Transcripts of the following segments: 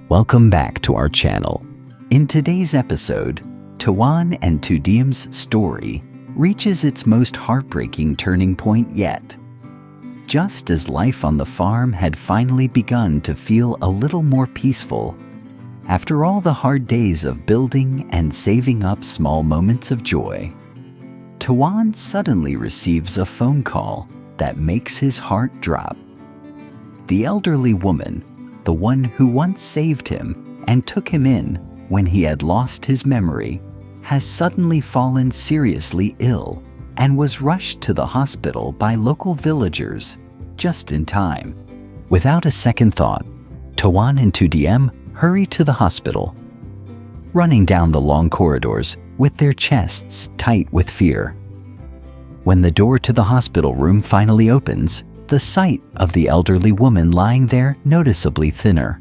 Welcome back to our channel. In today's episode, Toan and Tudim's story reaches its most heartbreaking turning point yet. Just as life on the farm had finally begun to feel a little more peaceful, after all the hard days of building and saving up small moments of joy, Toan suddenly receives a phone call that makes his heart drop. The elderly woman, the one who once saved him and took him in when he had lost his memory, has suddenly fallen seriously ill and was rushed to the hospital by local villagers just in time. Without a second thought, Toan and Tudim hurry to the hospital, running down the long corridors with their chests tight with fear. When the door to the hospital room finally opens, the sight of the elderly woman lying there noticeably thinner.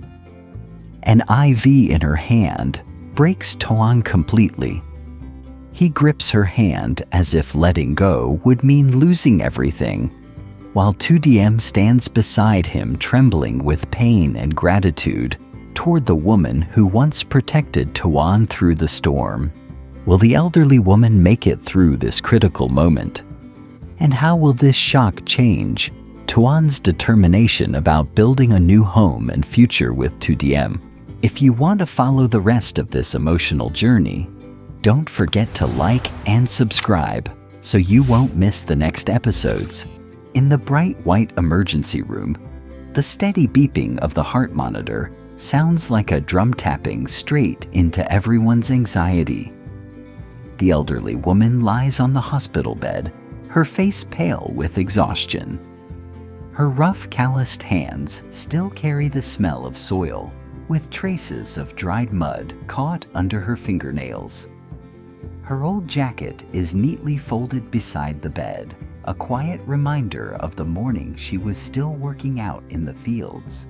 An IV in her hand breaks Toan completely. He grips her hand as if letting go would mean losing everything, while Tudim stands beside him trembling with pain and gratitude toward the woman who once protected Toan through the storm. Will the elderly woman make it through this critical moment? And how will this shock change Toan's determination about building a new home and future with Tudim? If you want to follow the rest of this emotional journey, don't forget to like and subscribe so you won't miss the next episodes. In the bright white emergency room, the steady beeping of the heart monitor sounds like a drum tapping straight into everyone's anxiety. The elderly woman lies on the hospital bed, her face pale with exhaustion. Her rough, calloused hands still carry the smell of soil, with traces of dried mud caught under her fingernails. Her old jacket is neatly folded beside the bed, a quiet reminder of the morning she was still working out in the fields,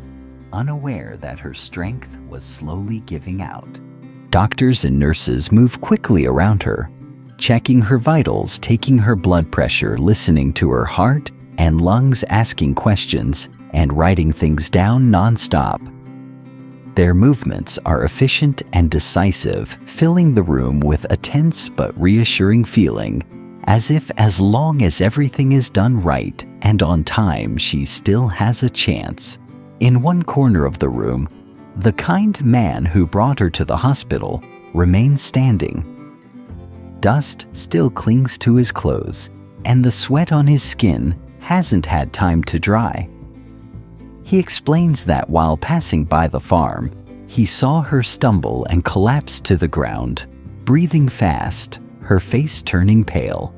unaware that her strength was slowly giving out. Doctors and nurses move quickly around her, checking her vitals, taking her blood pressure, listening to her heart and lungs, asking questions, and writing things down non-stop. Their movements are efficient and decisive, filling the room with a tense but reassuring feeling, as if as long as everything is done right and on time, she still has a chance. In one corner of the room, the kind man who brought her to the hospital remains standing. Dust still clings to his clothes, and the sweat on his skin hasn't had time to dry. He explains that while passing by the farm, he saw her stumble and collapse to the ground, breathing fast, her face turning pale.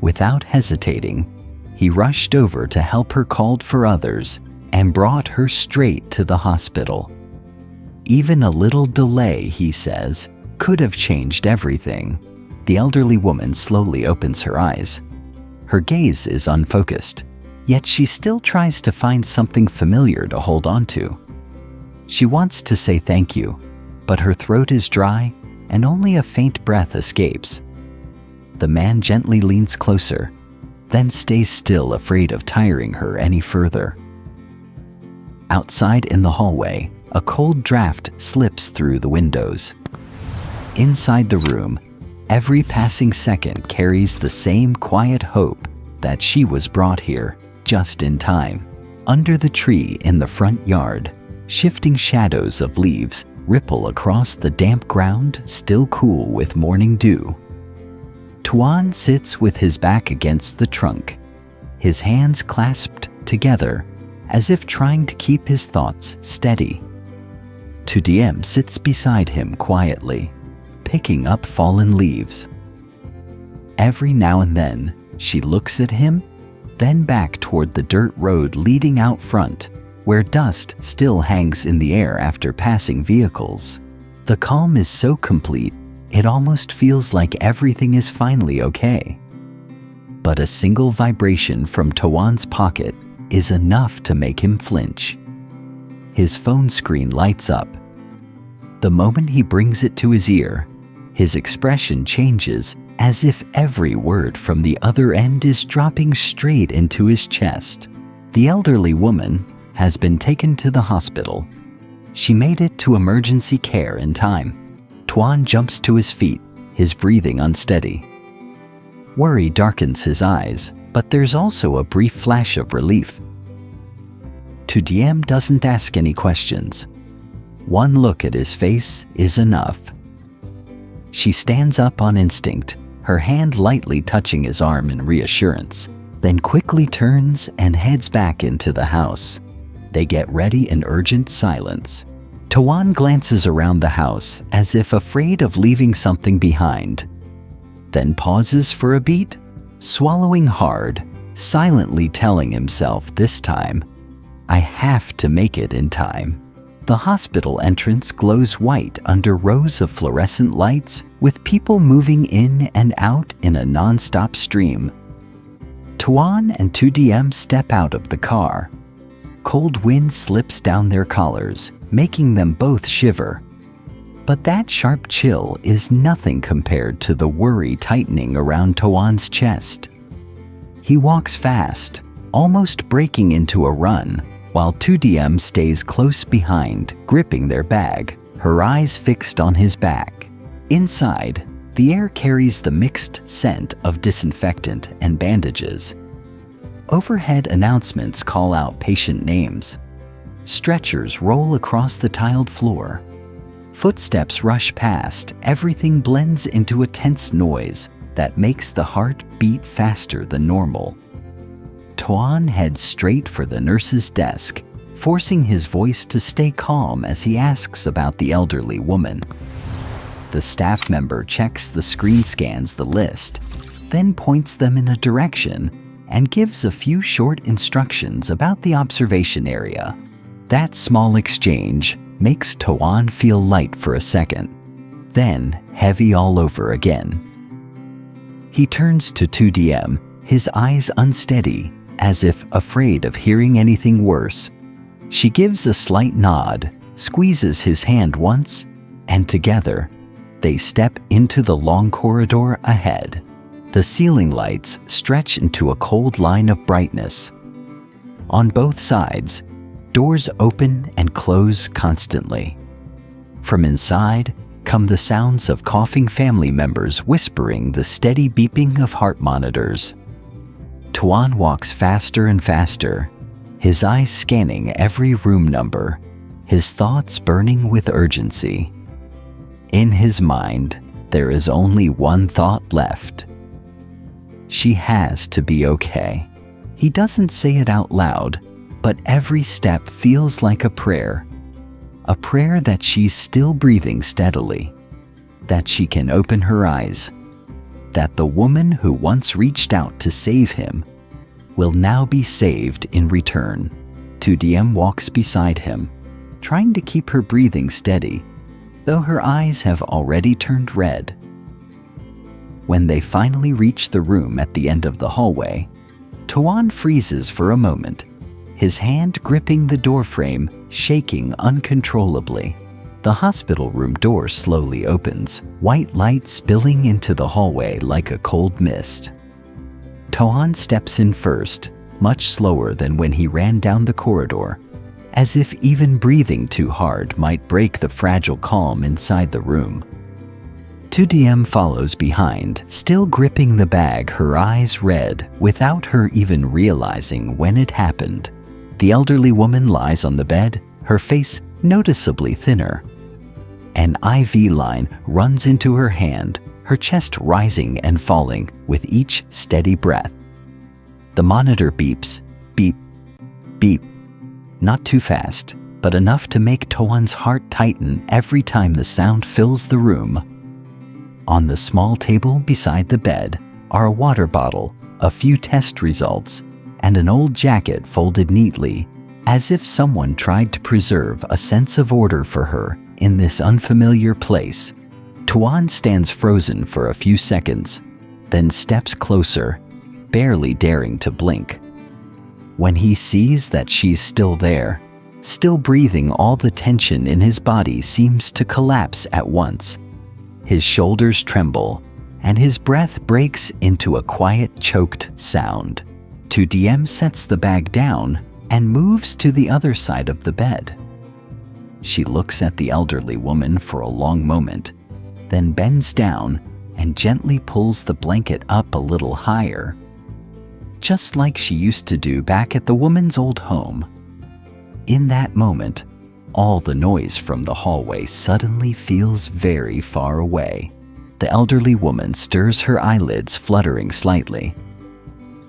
Without hesitating, he rushed over to help her, called for others, and brought her straight to the hospital. Even a little delay, he says, could have changed everything. The elderly woman slowly opens her eyes. Her gaze is unfocused, yet she still tries to find something familiar to hold on to. She wants to say thank you, but her throat is dry and only a faint breath escapes. The man gently leans closer, then stays still, afraid of tiring her any further. Outside in the hallway, a cold draft slips through the windows. Inside the room, every passing second carries the same quiet hope that she was brought here just in time. Under the tree in the front yard, shifting shadows of leaves ripple across the damp ground, still cool with morning dew. Toan sits with his back against the trunk, his hands clasped together as if trying to keep his thoughts steady. Tudim sits beside him quietly, picking up fallen leaves. Every now and then, she looks at him, then back toward the dirt road leading out front, where dust still hangs in the air after passing vehicles. The calm is so complete, it almost feels like everything is finally okay. But a single vibration from Toan's pocket is enough to make him flinch. His phone screen lights up. The moment he brings it to his ear, his expression changes, as if every word from the other end is dropping straight into his chest. The elderly woman has been taken to the hospital. She made it to emergency care in time. Toan jumps to his feet, his breathing unsteady. Worry darkens his eyes, but there's also a brief flash of relief. Tudim doesn't ask any questions. One look at his face is enough. She stands up on instinct, her hand lightly touching his arm in reassurance, then quickly turns and heads back into the house. They get ready in urgent silence. Toan glances around the house as if afraid of leaving something behind, then pauses for a beat, swallowing hard, silently telling himself this time, "I have to make it in time." The hospital entrance glows white under rows of fluorescent lights, with people moving in and out in a non-stop stream. Toan and Tudim step out of the car. Cold wind slips down their collars, making them both shiver. But that sharp chill is nothing compared to the worry tightening around Toan's chest. He walks fast, almost breaking into a run, while Tudim stays close behind, gripping their bag, her eyes fixed on his back. Inside, the air carries the mixed scent of disinfectant and bandages. Overhead announcements call out patient names. Stretchers roll across the tiled floor. Footsteps rush past, everything blends into a tense noise that makes the heart beat faster than normal. Toan heads straight for the nurse's desk, forcing his voice to stay calm as he asks about the elderly woman. The staff member checks the screen, scans the list, then points them in a direction and gives a few short instructions about the observation area. That small exchange makes Toan feel light for a second, then heavy all over again. He turns to Tudim, his eyes unsteady, as if afraid of hearing anything worse. She gives a slight nod, squeezes his hand once, and together, they step into the long corridor ahead. The ceiling lights stretch into a cold line of brightness. On both sides, doors open and close constantly. From inside come the sounds of coughing family members whispering the steady beeping of heart monitors. Toan walks faster and faster, his eyes scanning every room number, his thoughts burning with urgency. In his mind, there is only one thought left. She has to be okay. He doesn't say it out loud, but every step feels like a prayer that she's still breathing steadily, that she can open her eyes, that the woman who once reached out to save him will now be saved in return. Tudim walks beside him, trying to keep her breathing steady, though her eyes have already turned red. When they finally reach the room at the end of the hallway, Toan freezes for a moment, his hand gripping the doorframe, shaking uncontrollably. The hospital room door slowly opens, white light spilling into the hallway like a cold mist. Toan steps in first, much slower than when he ran down the corridor, as if even breathing too hard might break the fragile calm inside the room. Tudim follows behind, still gripping the bag, her eyes red, without her even realizing when it happened. The elderly woman lies on the bed, her face noticeably thinner. An IV line runs into her hand, her chest rising and falling with each steady breath. The monitor beeps, beep, beep. Not too fast, but enough to make Toan's heart tighten every time the sound fills the room. On the small table beside the bed are a water bottle, a few test results, and an old jacket folded neatly, as if someone tried to preserve a sense of order for her in this unfamiliar place. Toan stands frozen for a few seconds, then steps closer, barely daring to blink. When he sees that she's still there, still breathing, all the tension in his body seems to collapse at once. His shoulders tremble, and his breath breaks into a quiet, choked sound. Tudim sets the bag down and moves to the other side of the bed. She looks at the elderly woman for a long moment, then bends down and gently pulls the blanket up a little higher, just like she used to do back at the woman's old home. In that moment, all the noise from the hallway suddenly feels very far away. The elderly woman stirs her eyelids, fluttering slightly.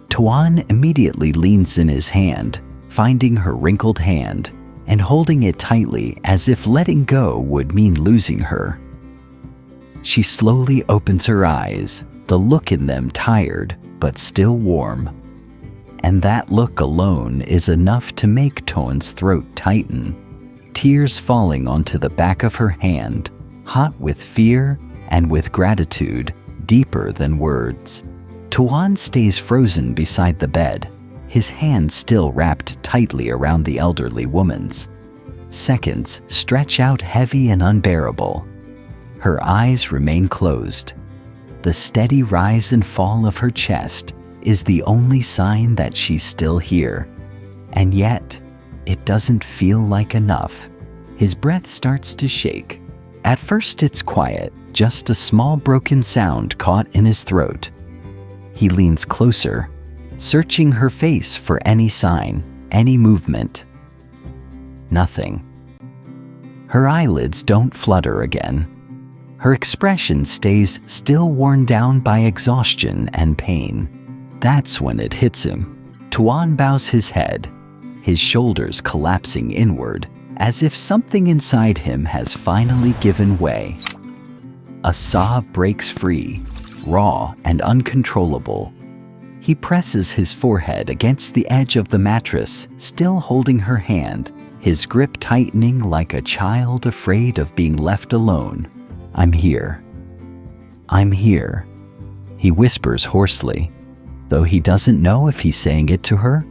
Toan immediately leans in his hand, finding her wrinkled hand and holding it tightly as if letting go would mean losing her. She slowly opens her eyes, the look in them tired but still warm. And that look alone is enough to make Toan's throat tighten, tears falling onto the back of her hand, hot with fear and with gratitude deeper than words. Toan stays frozen beside the bed, his hand still wrapped tightly around the elderly woman's. Seconds stretch out heavy and unbearable. Her eyes remain closed. The steady rise and fall of her chest is the only sign that she's still here. And yet, it doesn't feel like enough. His breath starts to shake. At first it's quiet, just a small broken sound caught in his throat. He leans closer, searching her face for any sign, any movement. Nothing. Her eyelids don't flutter again. Her expression stays still, worn down by exhaustion and pain. That's when it hits him. Toan bows his head, his shoulders collapsing inward, as if something inside him has finally given way. A sob breaks free, raw and uncontrollable. He presses his forehead against the edge of the mattress, still holding her hand, his grip tightening like a child afraid of being left alone. "I'm here. I'm here," he whispers hoarsely, though he doesn't know if he's saying it to her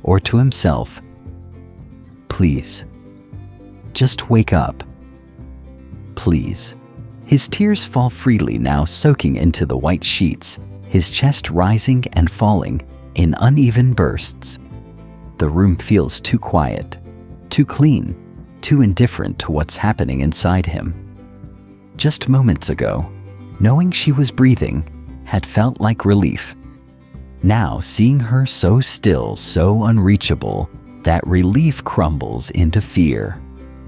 or to himself. "Please, just wake up. Please." His tears fall freely now, soaking into the white sheets, his chest rising and falling in uneven bursts. The room feels too quiet, too clean, too indifferent to what's happening inside him. Just moments ago, knowing she was breathing had felt like relief. Now, seeing her so still, so unreachable, that relief crumbles into fear.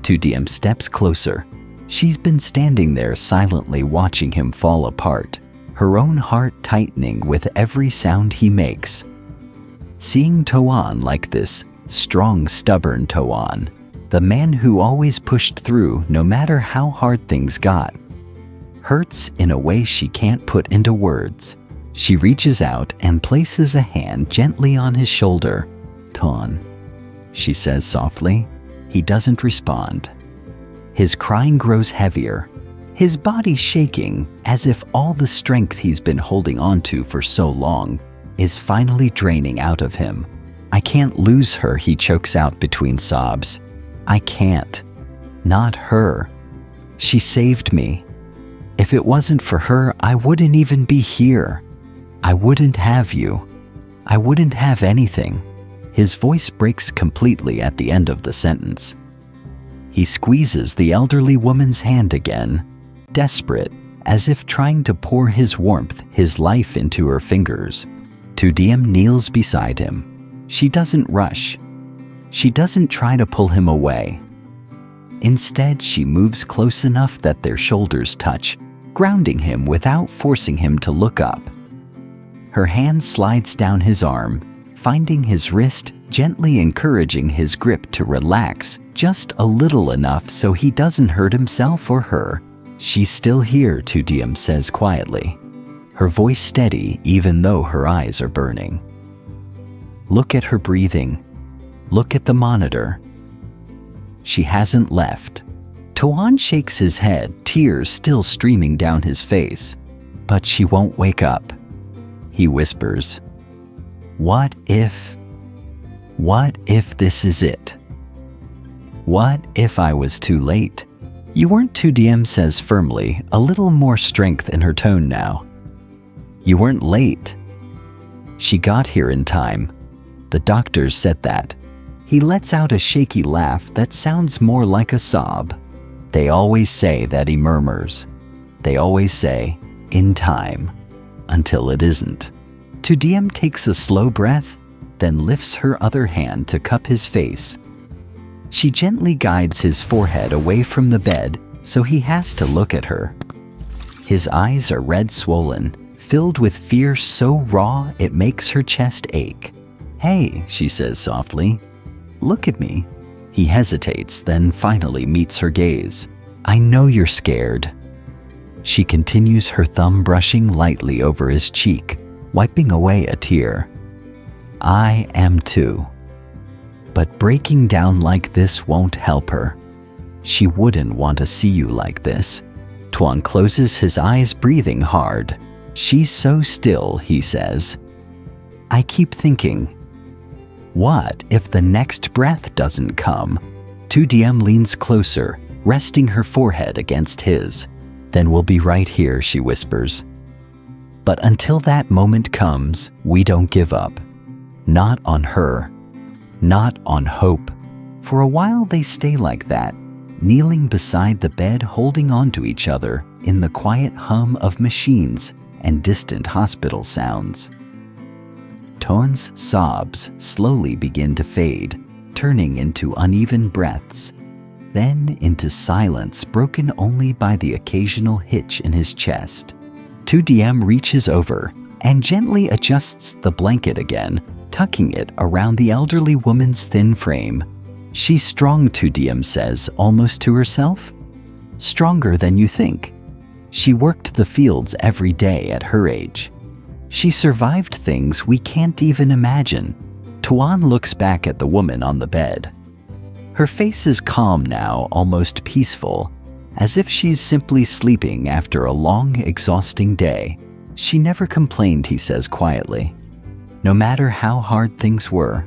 Tudim steps closer. She's been standing there silently watching him fall apart, her own heart tightening with every sound he makes. Seeing Toan like this, strong, stubborn Toan, the man who always pushed through no matter how hard things got, hurts in a way she can't put into words. She reaches out and places a hand gently on his shoulder. "Toan," she says softly. He doesn't respond. His crying grows heavier, his body shaking as if all the strength he's been holding on to for so long is finally draining out of him. "I can't lose her," he chokes out between sobs. "I can't. Not her. She saved me. If it wasn't for her, I wouldn't even be here. I wouldn't have you. I wouldn't have anything." His voice breaks completely at the end of the sentence. He squeezes the elderly woman's hand again, desperate, as if trying to pour his warmth, his life into her fingers. Tudim kneels beside him. She doesn't rush. She doesn't try to pull him away. Instead, she moves close enough that their shoulders touch, grounding him without forcing him to look up. Her hand slides down his arm, finding his wrist, gently encouraging his grip to relax just a little enough so he doesn't hurt himself or her. "She's still here," Tudim says quietly, her voice steady even though her eyes are burning. "Look at her breathing. Look at the monitor. She hasn't left." Toan shakes his head, tears still streaming down his face. "But she won't wake up," he whispers. What if this is it? What if I was too late?" "You weren't," Tudim says firmly, a little more strength in her tone now. "You weren't late. She got here in time. The doctors said that. He lets out a shaky laugh that sounds more like a sob. They always say that, he murmurs. They always say, in time, until it isn't. Tudim takes a slow breath, then lifts her other hand to cup his face. She gently guides his forehead away from the bed so he has to look at her. His eyes are red swollen, filled with fear so raw it makes her chest ache. "Hey," she says softly, "look at me." He hesitates, then finally meets her gaze. "I know you're scared." She continues, her thumb brushing lightly over his cheek, wiping away a tear. "I am too." But breaking down like this won't help her. She wouldn't want to see you like this. Toan closes his eyes, breathing hard. "She's so still," he says. "I keep thinking, what if the next breath doesn't come?" Tudim leans closer, resting her forehead against his. "Then we'll be right here," she whispers. "But until that moment comes, we don't give up. Not on her. Not on hope." For a while they stay like that, kneeling beside the bed, holding on to each other in the quiet hum of machines and distant hospital sounds. Toan's sobs slowly begin to fade, turning into uneven breaths, then into silence broken only by the occasional hitch in his chest. Tudim reaches over and gently adjusts the blanket again, tucking it around the elderly woman's thin frame. "She's strong," Tudim says, almost to herself. "Stronger than you think. She worked the fields every day at her age. She survived things we can't even imagine." Toan looks back at the woman on the bed. Her face is calm now, almost peaceful, as if she's simply sleeping after a long, exhausting day. "She never complained," he says quietly, "no matter how hard things were.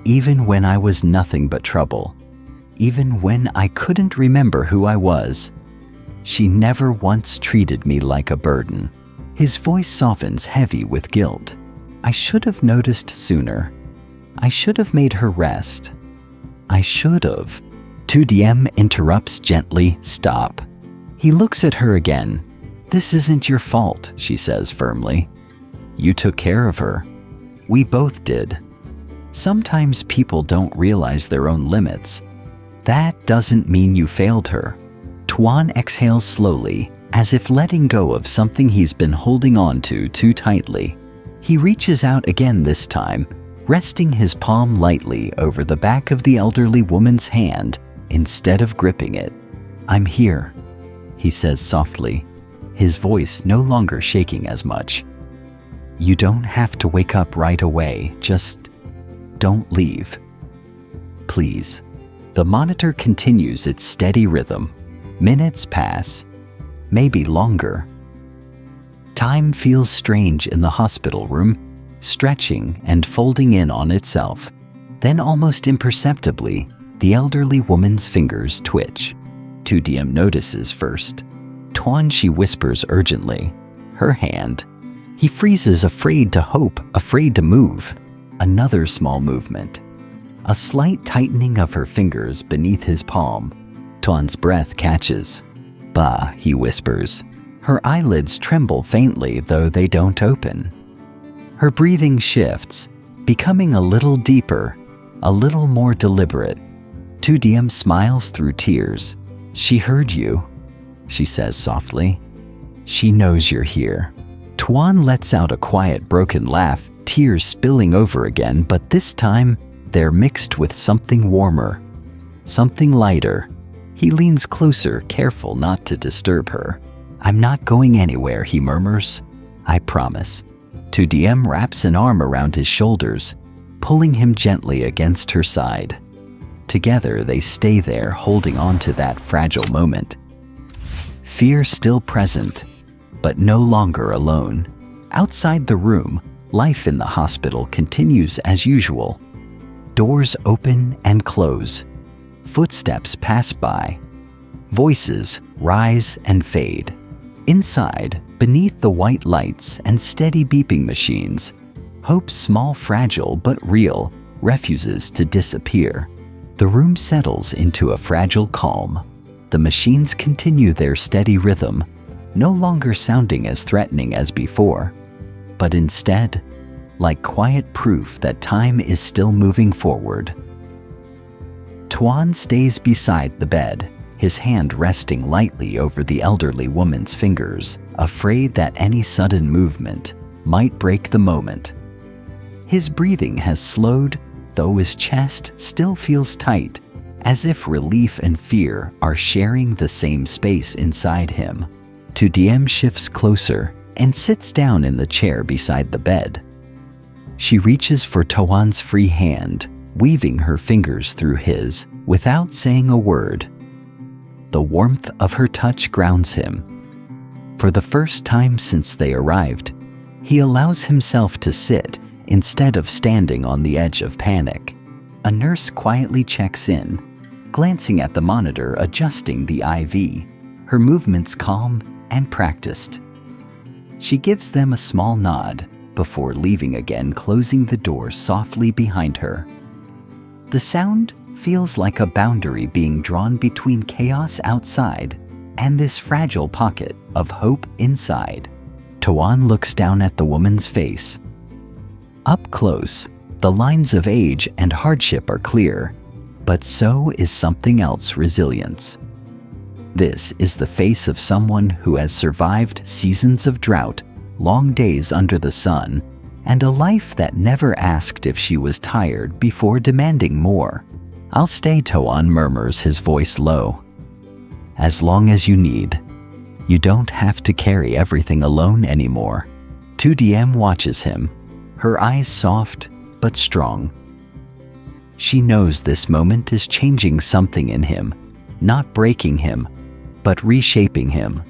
Even when I was nothing but trouble, even when I couldn't remember who I was, she never once treated me like a burden." His voice softens, heavy with guilt. "I should have noticed sooner. I should have made her rest. I should have." Tudim interrupts gently, "Stop." He looks at her again. "This isn't your fault," she says firmly. "You took care of her. We both did. Sometimes people don't realize their own limits. That doesn't mean you failed her." Toan exhales slowly, as if letting go of something he's been holding on to too tightly. He reaches out again, this time, resting his palm lightly over the back of the elderly woman's hand instead of gripping it. "I'm here," he says softly, his voice no longer shaking as much. "You don't have to wake up right away, just don't leave. Please." The monitor continues its steady rhythm. Minutes pass, maybe longer. Time feels strange in the hospital room, stretching and folding in on itself. Then almost imperceptibly, the elderly woman's fingers twitch. Tudim notices first. "Toan," she whispers urgently. Her hand. He freezes, afraid to hope, afraid to move. Another small movement. A slight tightening of her fingers beneath his palm. Toan's breath catches. "Bah," he whispers. Her eyelids tremble faintly, though they don't open. Her breathing shifts, becoming a little deeper, a little more deliberate. Tudim smiles through tears. "She heard you," she says softly. "She knows you're here." Toan lets out a quiet, broken laugh, tears spilling over again, but this time they're mixed with something warmer, something lighter. He leans closer, careful not to disturb her. "I'm not going anywhere," he murmurs. "I promise." Tudim wraps an arm around his shoulders, pulling him gently against her side. Together they stay there, holding on to that fragile moment. Fear still present, but no longer alone. Outside the room, life in the hospital continues as usual. Doors open and close. Footsteps pass by. Voices rise and fade. Inside, beneath the white lights and steady beeping machines, hope, small, fragile, but real, refuses to disappear. The room settles into a fragile calm. The machines continue their steady rhythm, no longer sounding as threatening as before, but instead, like quiet proof that time is still moving forward. Toan stays beside the bed, his hand resting lightly over the elderly woman's fingers, afraid that any sudden movement might break the moment. His breathing has slowed, though his chest still feels tight, as if relief and fear are sharing the same space inside him. Tudim shifts closer and sits down in the chair beside the bed. She reaches for Toan's free hand, weaving her fingers through his without saying a word. The warmth of her touch grounds him. For the first time since they arrived, he allows himself to sit instead of standing on the edge of panic. A nurse quietly checks in, glancing at the monitor adjusting the IV, her movements calm and practiced. She gives them a small nod before leaving again, closing the door softly behind her. The sound feels like a boundary being drawn between chaos outside and this fragile pocket of hope inside. Toan looks down at the woman's face. Up close, the lines of age and hardship are clear, but so is something else: resilience. This is the face of someone who has survived seasons of drought, long days under the sun, and a life that never asked if she was tired before demanding more. "I'll stay," Toan murmurs, his voice low. "As long as you need. You don't have to carry everything alone anymore." Tudim watches him, her eyes soft but strong. She knows this moment is changing something in him, not breaking him, but reshaping him.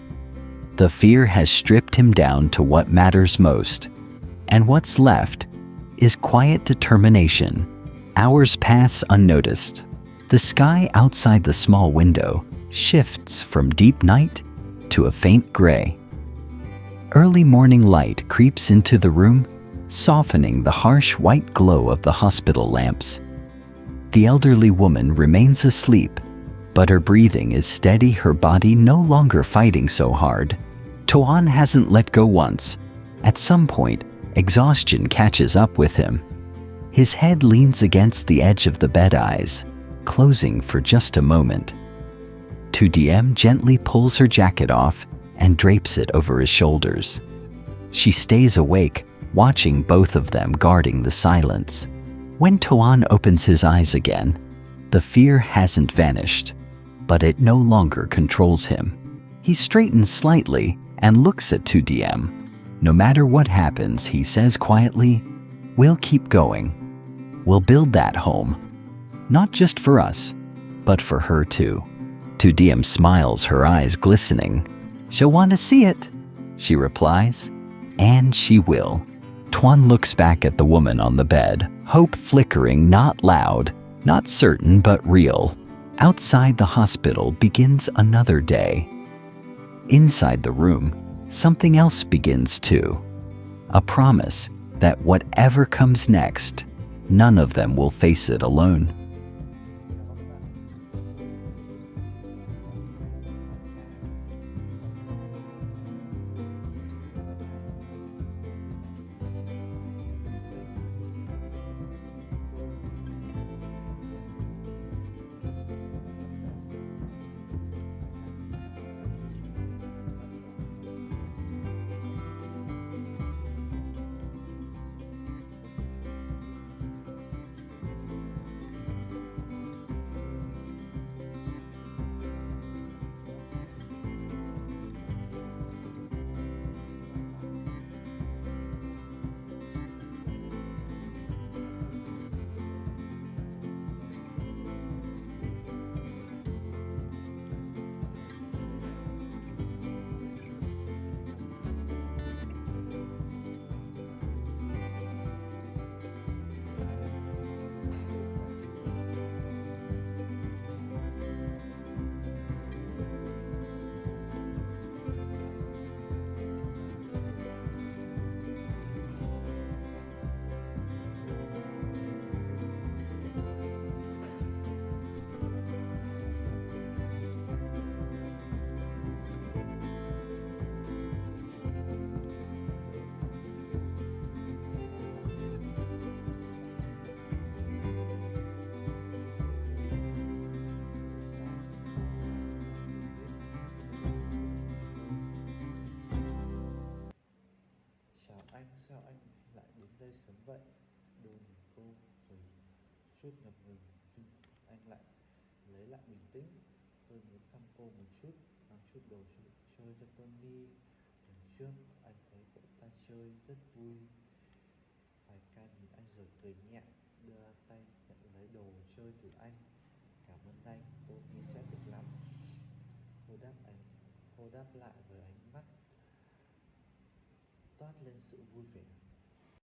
The fear has stripped him down to what matters most, and what's left is quiet determination. Hours pass unnoticed. The sky outside the small window shifts from deep night to a faint gray. Early morning light creeps into the room, softening the harsh white glow of the hospital lamps. The elderly woman remains asleep, but her breathing is steady, her body no longer fighting so hard. Toan hasn't let go once. At some point, exhaustion catches up with him. His head leans against the edge of the bed, eyes closing for just a moment. Tudim gently pulls her jacket off and drapes it over his shoulders. She stays awake, watching both of them, guarding the silence. When Toan opens his eyes again, the fear hasn't vanished, but it no longer controls him. He straightens slightly and looks at Tudim. "No matter what happens," he says quietly, "we'll keep going. We'll build that home. Not just for us, but for her too." Tudim smiles, her eyes glistening. "She'll want to see it," she replies, "and she will." Toan looks back at the woman on the bed, hope flickering, not loud, not certain, but real. Outside the hospital begins another day. Inside the room, something else begins too. A promise that whatever comes next, none of them will face it alone. chút ngập ngừng, nhưng anh lại lấy lại bình tĩnh. Tôi muốn thăm cô một chút, mang chút đồ chơi cho Tony. Lần trước anh thấy cậu ta chơi rất vui. Hoài ca nhìn anh rồi cười nhẹ, đưa tay nhận lấy đồ chơi từ anh. Cảm ơn anh, Tony sẽ thích lắm. Cô đáp lại với ánh mắt toát lên sự vui vẻ.